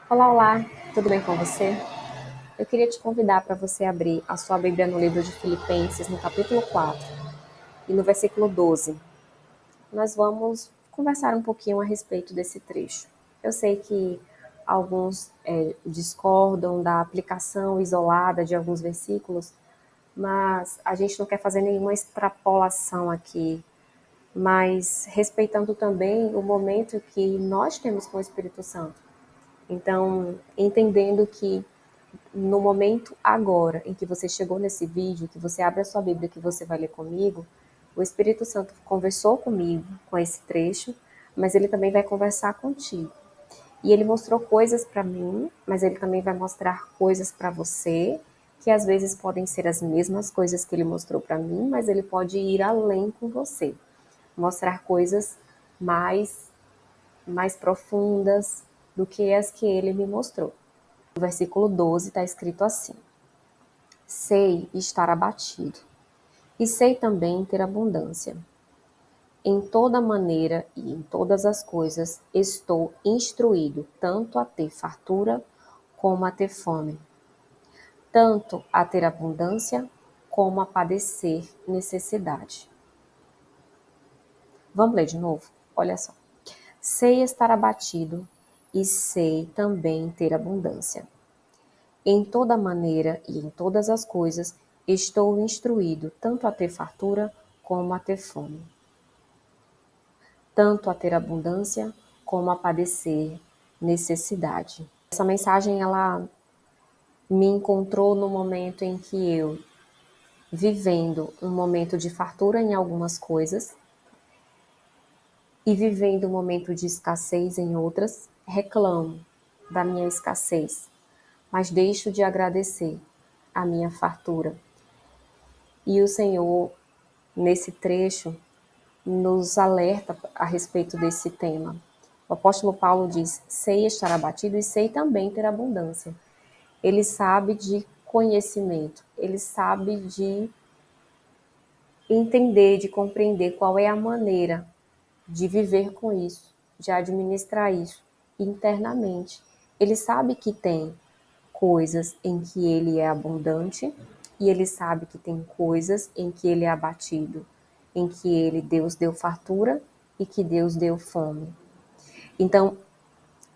Olá, olá, tudo bem com você? Eu queria te convidar para você abrir a sua Bíblia no livro de Filipenses, no capítulo 4 e no versículo 12. Nós vamos conversar um pouquinho a respeito desse trecho. Eu sei que alguns discordam da aplicação isolada de alguns versículos, mas a gente não quer fazer nenhuma extrapolação aqui, mas respeitando também o momento que nós temos com o Espírito Santo. Então, entendendo que no momento agora em que você chegou nesse vídeo, que você abre a sua Bíblia, que você vai ler comigo, o Espírito Santo conversou comigo com esse trecho, mas ele também vai conversar contigo. E ele mostrou coisas para mim, mas ele também vai mostrar coisas para você, que às vezes podem ser as mesmas coisas que ele mostrou para mim, mas ele pode ir além com você, mostrar coisas mais mais profundas do que as que ele me mostrou. No versículo 12 está escrito assim: sei estar abatido, e sei também ter abundância. Em toda maneira e em todas as coisas estou instruído, tanto a ter fartura como a ter fome, tanto a ter abundância como a padecer necessidade. Vamos ler de novo? Olha só. Sei estar abatido e sei também ter abundância. Em toda maneira e em todas as coisas estou instruído, tanto a ter fartura como a ter fome, tanto a ter abundância como a padecer necessidade. Essa mensagem ela me encontrou no momento em que eu, vivendo um momento de fartura em algumas coisas e vivendo um momento de escassez em outras, reclamo da minha escassez, mas deixo de agradecer a minha fartura. E o Senhor, nesse trecho, nos alerta a respeito desse tema. O apóstolo Paulo diz: sei estar abatido e sei também ter abundância. Ele sabe de conhecimento, ele sabe de entender, de compreender qual é a maneira de viver com isso, de administrar isso internamente. Ele sabe que tem coisas em que ele é abundante e ele sabe que tem coisas em que ele é abatido, em que Deus deu fartura e que Deus deu fome. Então,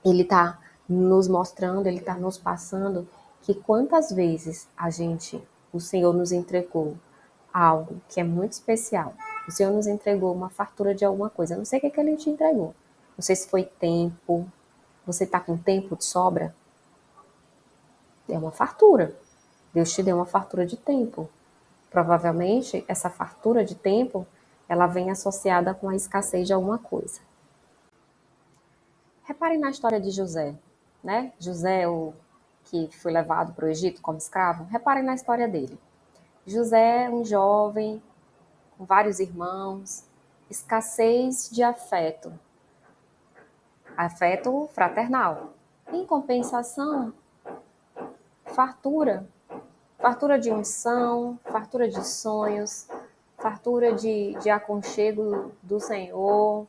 ele está nos mostrando, ele está nos passando que quantas vezes o Senhor nos entregou algo que é muito especial. O Senhor nos entregou uma fartura de alguma coisa. Eu não sei o que ele te entregou. Não sei se foi tempo. Você está com tempo de sobra? É uma fartura. Deus te deu uma fartura de tempo. Provavelmente, essa fartura de tempo, ela vem associada com a escassez de alguma coisa. Reparem na história de José, né? José, o que foi levado para o Egito como escravo. Reparem na história dele. José, um jovem, com vários irmãos, escassez de afeto, afeto fraternal. Em compensação, fartura, fartura de unção, fartura de sonhos, fartura de aconchego do Senhor,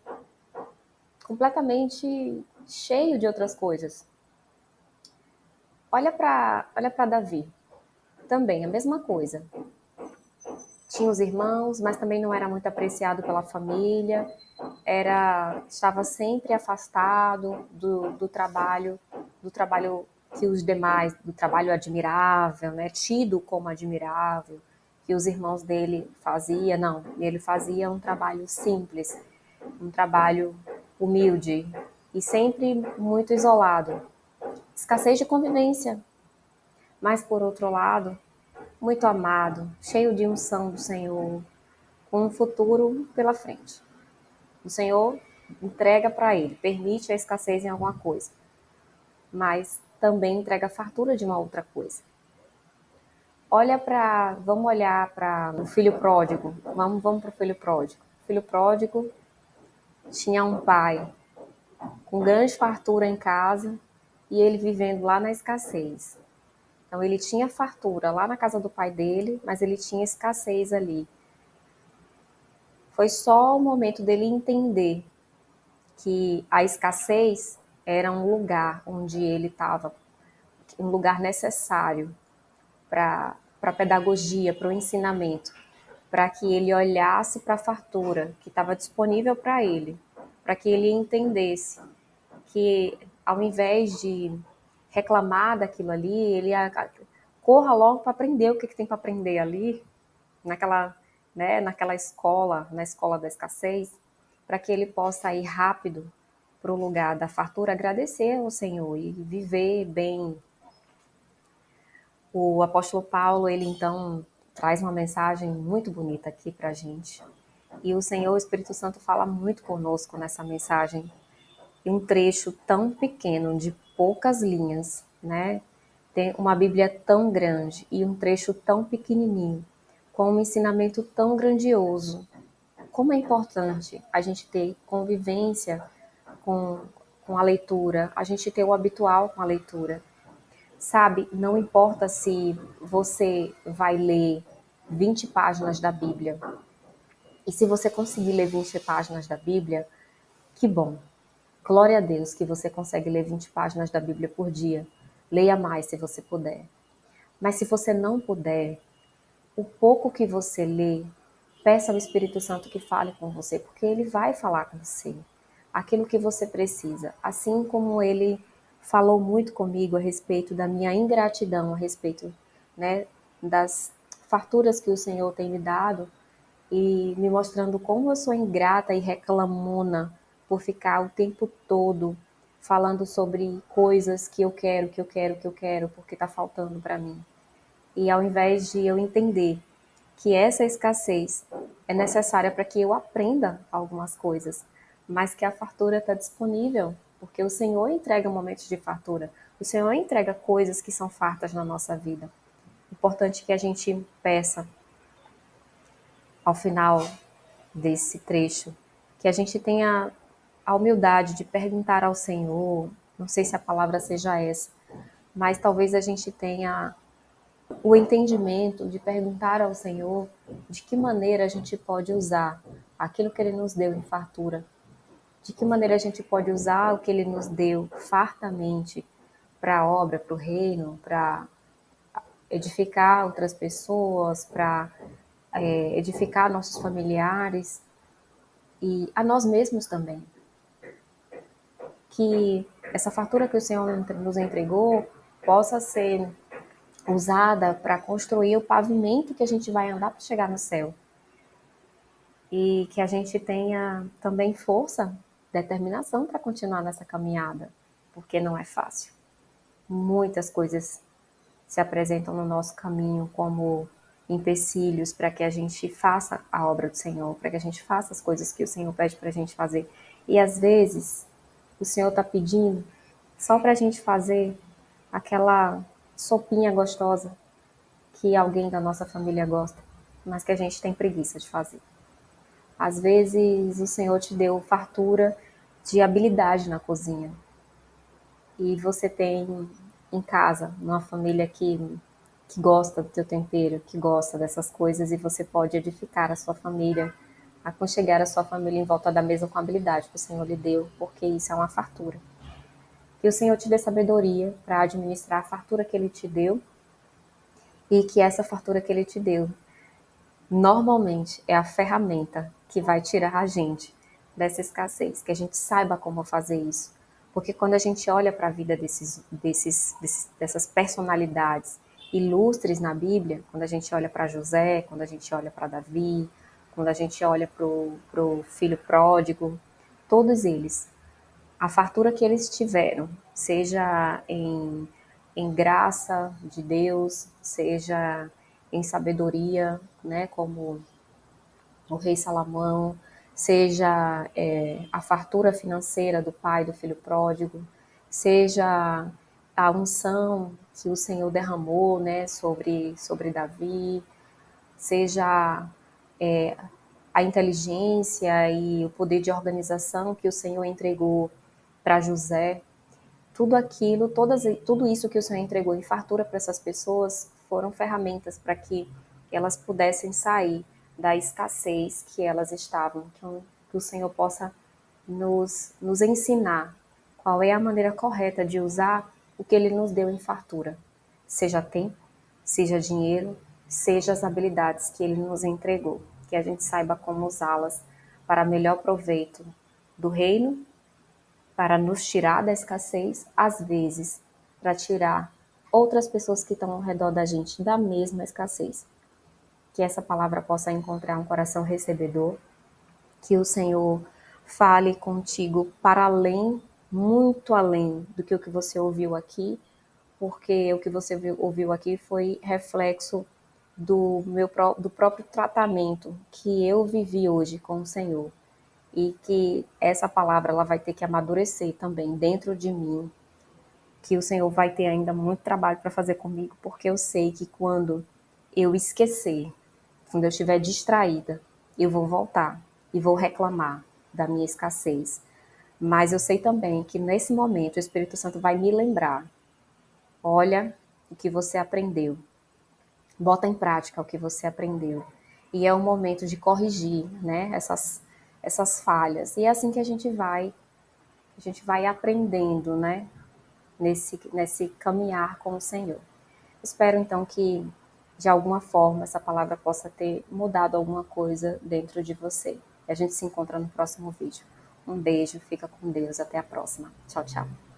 completamente cheio de outras coisas. Olha para Davi, também a mesma coisa. Tinha os irmãos, mas também não era muito apreciado pela família, estava sempre afastado do trabalho que os demais, do trabalho admirável, né, tido como admirável, que os irmãos dele faziam, não, ele fazia um trabalho simples, um trabalho humilde e sempre muito isolado. Escassez de convivência, mas por outro lado, muito amado, cheio de unção do Senhor, com um futuro pela frente. O Senhor entrega para ele, permite a escassez em alguma coisa, mas também entrega a fartura de uma outra coisa. Vamos olhar para o filho pródigo. Vamos para o filho pródigo. O filho pródigo tinha um pai com grande fartura em casa e ele vivendo lá na escassez. Então ele tinha fartura lá na casa do pai dele, mas ele tinha escassez ali. Foi só o momento dele entender que a escassez era um lugar onde ele estava, um lugar necessário para a pedagogia, para o ensinamento, para que ele olhasse para a fartura que estava disponível para ele, para que ele entendesse que, ao invés de reclamar daquilo ali, corra logo para aprender o que tem para aprender ali, naquela, naquela escola, na escola da escassez, para que ele possa ir rápido para o lugar da fartura, agradecer ao Senhor e viver bem. O apóstolo Paulo, ele então traz uma mensagem muito bonita aqui para a gente. E o Senhor, o Espírito Santo, fala muito conosco nessa mensagem. E um trecho tão pequeno, de poucas linhas, né? Tem uma Bíblia tão grande e um trecho tão pequenininho, com um ensinamento tão grandioso. Como é importante a gente ter convivência com, com a leitura, a gente ter o habitual com a leitura. Sabe, não importa se você vai ler 20 páginas da Bíblia. E se você conseguir ler 20 páginas da Bíblia, que bom. Glória a Deus que você consegue ler 20 páginas da Bíblia por dia. Leia mais se você puder. Mas se você não puder, o pouco que você lê, peça ao Espírito Santo que fale com você, porque ele vai falar com você. Aquilo que você precisa. Assim como ele falou muito comigo a respeito da minha ingratidão, a respeito, né, das farturas que o Senhor tem me dado, e me mostrando como eu sou ingrata e reclamona por ficar o tempo todo falando sobre coisas que eu quero, que eu quero, que eu quero, porque está faltando para mim. E ao invés de eu entender que essa escassez é necessária para que eu aprenda algumas coisas, mas que a fartura está disponível, porque o Senhor entrega momentos de fartura, o Senhor entrega coisas que são fartas na nossa vida. Importante que a gente peça ao final desse trecho, que a gente tenha a humildade de perguntar ao Senhor, não sei se a palavra seja essa, mas talvez a gente tenha o entendimento de perguntar ao Senhor de que maneira a gente pode usar aquilo que Ele nos deu em fartura, de que maneira a gente pode usar o que Ele nos deu fartamente para a obra, para o reino, para edificar outras pessoas, para edificar nossos familiares e a nós mesmos também. Que essa fartura que o Senhor nos entregou possa ser usada para construir o pavimento que a gente vai andar para chegar no céu. E que a gente tenha também força, determinação para continuar nessa caminhada, porque não é fácil. Muitas coisas se apresentam no nosso caminho como empecilhos para que a gente faça a obra do Senhor, para que a gente faça as coisas que o Senhor pede para a gente fazer. E às vezes o Senhor está pedindo só para a gente fazer aquela sopinha gostosa que alguém da nossa família gosta, mas que a gente tem preguiça de fazer. Às vezes o Senhor te deu fartura de habilidade na cozinha e você tem em casa uma família que gosta do teu tempero, que gosta dessas coisas e você pode edificar a sua família, aconchegar a sua família em volta da mesa com a habilidade que o Senhor lhe deu, porque isso é uma fartura. Que o Senhor te dê sabedoria para administrar a fartura que Ele te deu e que essa fartura que Ele te deu normalmente é a ferramenta que vai tirar a gente dessa escassez, que a gente saiba como fazer isso. Porque quando a gente olha para a vida dessas personalidades ilustres na Bíblia, quando a gente olha para José, quando a gente olha para Davi, quando a gente olha para o filho pródigo, todos eles, a fartura que eles tiveram, seja em graça de Deus, seja em sabedoria, né, como o rei Salomão, seja a fartura financeira do pai do filho pródigo, seja a unção que o Senhor derramou, né, sobre Davi, seja a inteligência e o poder de organização que o Senhor entregou para José, tudo aquilo, tudo isso que o Senhor entregou em fartura para essas pessoas foram ferramentas para que elas pudessem sair da escassez que elas estavam. Que o Senhor possa nos ensinar Qual é a maneira correta de usar o que Ele nos deu em fartura? Seja tempo, seja dinheiro, seja as habilidades que Ele nos entregou. Que a gente saiba como usá-las para melhor proveito do reino, para nos tirar da escassez, às vezes, para tirar outras pessoas que estão ao redor da gente da mesma escassez. Que essa palavra possa encontrar um coração recebedor, que o Senhor fale contigo para além, muito além do que o que você ouviu aqui, porque o que você ouviu aqui foi reflexo do próprio tratamento que eu vivi hoje com o Senhor. E que essa palavra ela vai ter que amadurecer também dentro de mim, que o Senhor vai ter ainda muito trabalho para fazer comigo, porque eu sei que quando eu esquecer, quando eu estiver distraída, eu vou voltar e vou reclamar da minha escassez. Mas eu sei também que nesse momento o Espírito Santo vai me lembrar: olha o que você aprendeu, bota em prática o que você aprendeu. E é o momento de corrigir, né, essas falhas. E é assim que a gente vai aprendendo, né, nesse caminhar com o Senhor. Espero então que de alguma forma essa palavra possa ter mudado alguma coisa dentro de você. A gente se encontra no próximo vídeo. Um beijo, fica com Deus, até a próxima. Tchau, tchau.